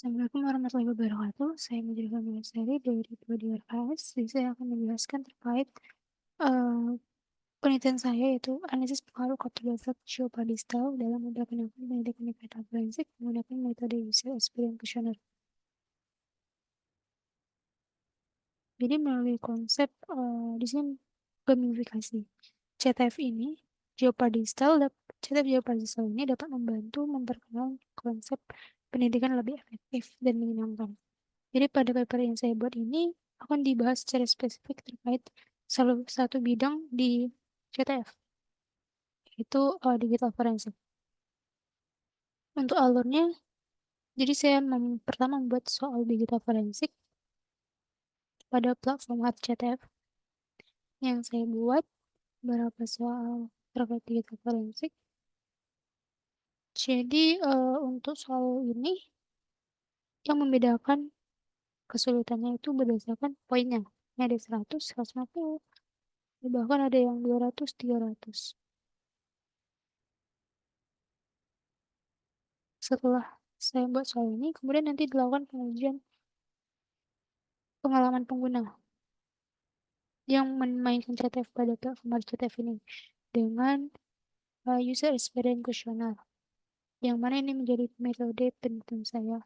Assalamualaikum warahmatullahi wabarakatuh. Saya menjelaskan materi dari Prodi RKS. Jadi saya akan menjelaskan terkait eh, penelitian saya yaitu analisis pengaruh cultural effect geopadistal dalam memperkenalkan pendidikan data forensik menggunakan metode user experience questionnaire. Jadi melalui konsep di sini gamifikasi CTF ini, CTF geopadistal ini dapat membantu memperkenalkan konsep pendidikan lebih efektif dan menyenangkan. Jadi pada paper yang saya buat ini akan dibahas secara spesifik terkait salah satu bidang di CTF, yaitu digital forensik. Untuk alurnya, jadi saya pertama membuat soal digital forensik pada platform CTF yang saya buat beberapa soal terkait digital forensik. Jadi untuk soal ini yang membedakan kesulitannya itu berdasarkan poinnya. Ini ada 100, 150, bahkan ada yang 200, 300. Setelah saya buat soal ini, kemudian nanti dilakukan pengujian pengalaman pengguna yang memainkan CTF pada platform CTF ini dengan user experience questionnaire, yang mana ini menjadi metode penelitian saya.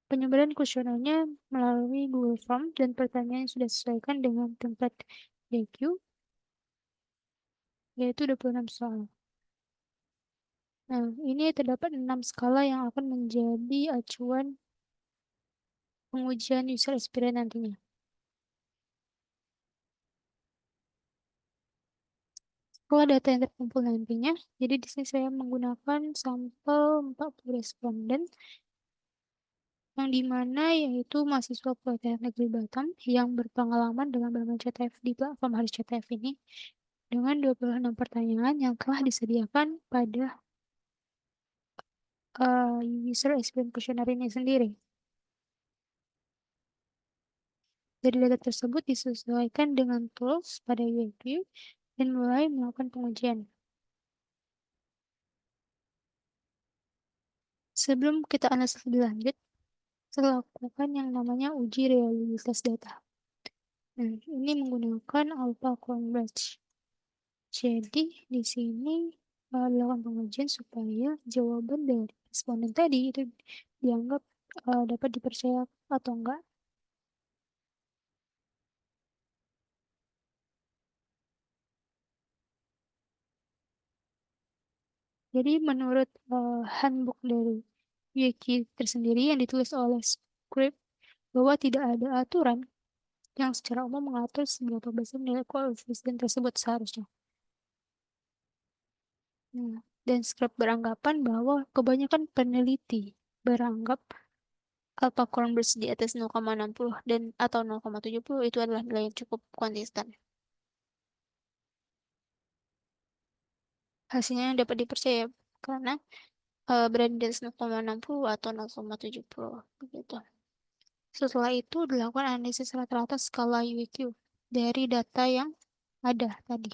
Penyebaran kuesionernya melalui Google Form dan pertanyaan yang sudah disesuaikan dengan template DQ, yaitu 26 soal. Nah, ini terdapat 6 skala yang akan menjadi acuan pengujian user experience nantinya. Setelah data yang terkumpul nantinya, jadi di sini saya menggunakan sampel 40 responden, yang dimana yaitu mahasiswa Politeknik Negeri Batam yang berpengalaman dengan bermain CTF di platform Haris CTF ini, dengan 26 pertanyaan yang telah disediakan pada user experience questionnaire ini sendiri. Dari data tersebut disesuaikan dengan tools pada UIQ dan mulai melakukan pengujian. Sebelum kita analisis lebih lanjut, saya lakukan yang namanya uji realitas data. Nah, ini menggunakan Alpha-Cone Batch. Jadi, di sini dilakukan pengujian supaya jawaban dari responden tadi itu dianggap dapat dipercaya atau enggak. Jadi, menurut handbook dari Wiki tersendiri yang ditulis oleh Script, bahwa tidak ada aturan yang secara umum mengatur seberapa besar nilai koefisien tersebut seharusnya. Nah, dan Script beranggapan bahwa kebanyakan peneliti beranggap alpha Cronbridge di atas 0,60 dan atau 0,70 itu adalah nilai yang cukup konsisten. Hasilnya yang dapat dipercaya karena berada di atas 0,60 atau 0,70 begitu. Setelah itu dilakukan analisis rata-rata skala UIQ dari data yang ada tadi.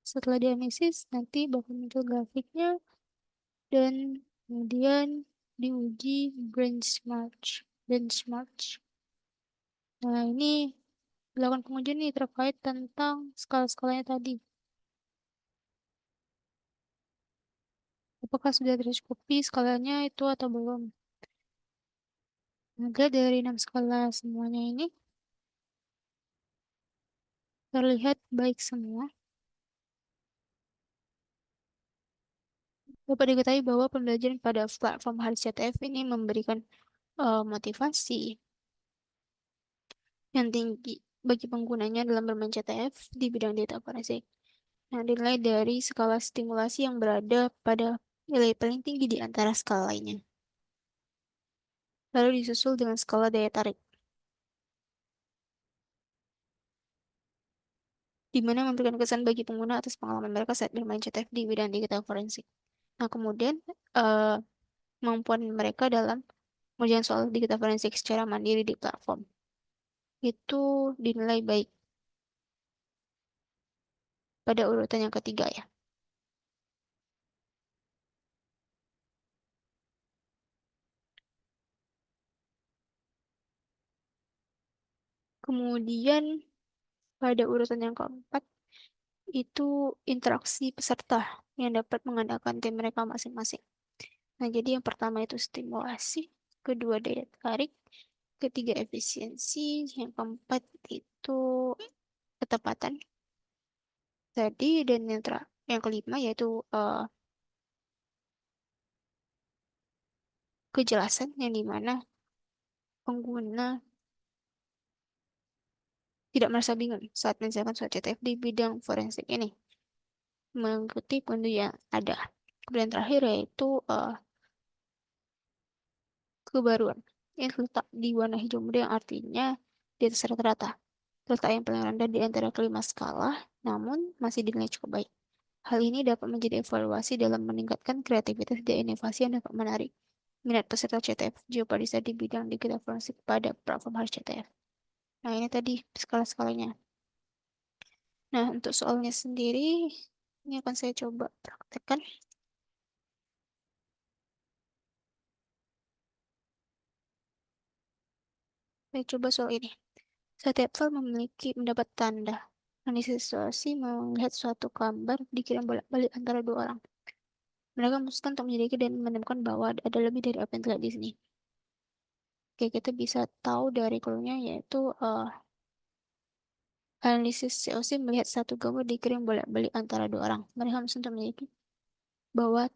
Setelah dianalisis, nanti bakal muncul grafiknya dan kemudian diuji benchmark. Nah, ini dilakukan pengujian nih terkait tentang skala-skalanya tadi. Apakah sudah tercukupi skalanya itu atau belum? Maka dari 6 skala semuanya ini terlihat baik semua. Dapat diketahui bahwa pembelajaran pada platform Haris CTF ini memberikan motivasi yang tinggi bagi penggunanya dalam bermain CTF di bidang data forensik. Nah, dinilai dari skala stimulasi yang berada pada nilai paling tinggi di antara skala lainnya. Lalu disusul dengan skala daya tarik, di mana memberikan kesan bagi pengguna atas pengalaman mereka saat bermain CTF di bidang digital forensik. Nah, kemudian kemampuan mereka dalam mengerjakan soal digital forensik secara mandiri di platform itu dinilai baik pada urutan yang ketiga ya. Kemudian pada urutan yang keempat itu interaksi peserta yang dapat mengandalkan tim mereka masing-masing. Nah, jadi yang pertama itu stimulasi, kedua daya tarik, ketiga efisiensi, yang keempat itu ketepatan tadi, dan yang kelima yaitu kejelasan yang dimana pengguna tidak merasa bingung saat mengerjakan suatu CTF di bidang forensik ini mengikuti petunjuk yang ada. Kemudian terakhir yaitu kebaruan yang terletak di warna hijau muda yang artinya di atas rata-rata. Letak yang paling rendah di antara kelima skala, namun masih dinilai cukup baik. Hal ini dapat menjadi evaluasi dalam meningkatkan kreativitas dan inovasi yang dapat menarik minat peserta CTF Geoparisa di bidang digital forensik pada platform Harus CTF. Nah, ini tadi skala-skalanya. Nah, untuk soalnya sendiri, ini akan saya coba praktekkan. Saya coba soal ini. Setiap file memiliki mendapat tanda. Analisis situasi melihat suatu gambar dikirim bolak-balik antara dua orang. Mereka memutuskan untuk menyelidiki dan menemukan bahwa ada lebih dari apa yang terlihat di sini. Oke, kita bisa tahu dari clue-nya yaitu analisis COC melihat satu gambar dikirim bolak-balik antara dua orang. Mereka memutuskan untuk menyelidiki bahwa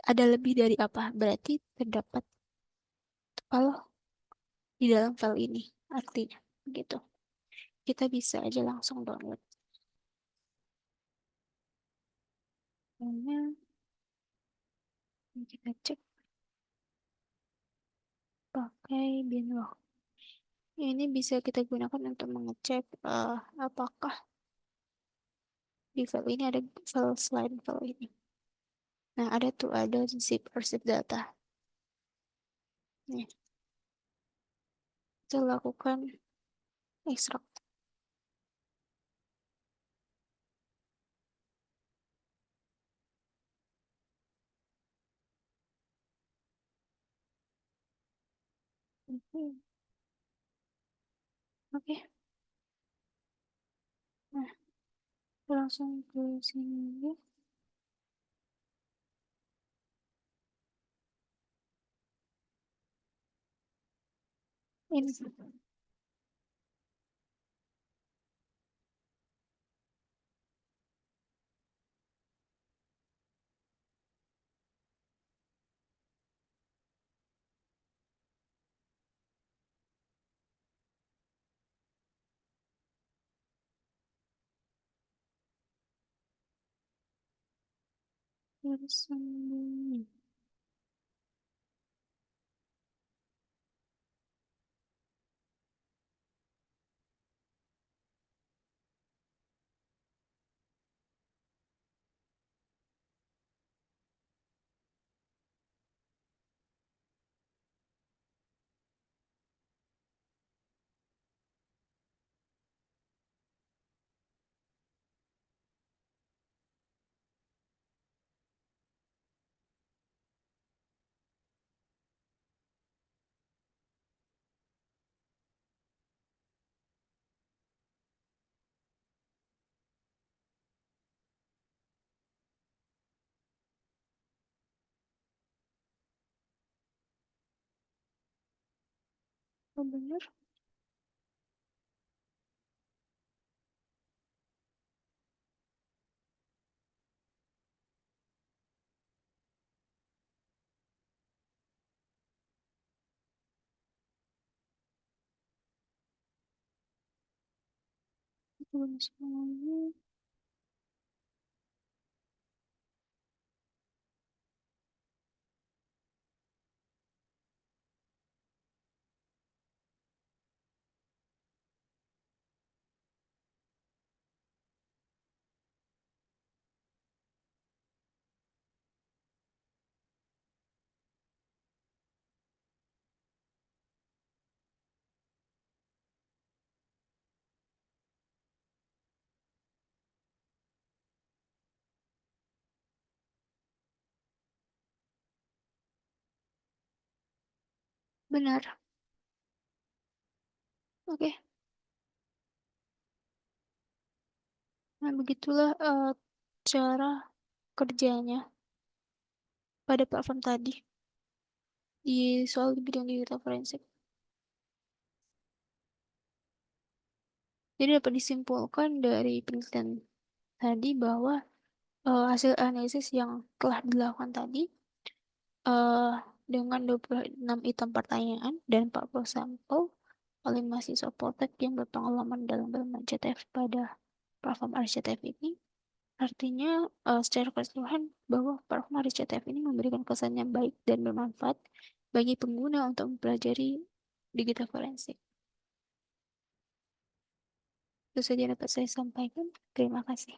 ada lebih dari apa. Berarti terdapat file di dalam file ini. Artinya, gitu. Kita bisa aja langsung download. Nah, kita cek pakai binlock. Ini bisa kita gunakan untuk mengecek apakah di file ini ada file selain file ini. Nah, ada tuh, ada zip archive data. Nih, kita lakukan ekstrak. Oke, nah, kita langsung ke sini. Ini bersembunyi. Oh, bener. Bersembunyi. Benar. Oke, Nah, begitulah cara kerjanya pada platform tadi di soal di bidang digital forensik. Jadi dapat disimpulkan dari penelitian tadi bahwa hasil analisis yang telah dilakukan tadi eh, dengan 26 item pertanyaan dan 40 sampel oleh mahasiswa Poltek yang berpengalaman dalam bermain CTF pada platform RCTF ini, artinya secara keseluruhan bahwa platform RCTF ini memberikan kesan yang baik dan bermanfaat bagi pengguna untuk mempelajari digital forensik. Itu saja yang dapat saya sampaikan. Terima kasih.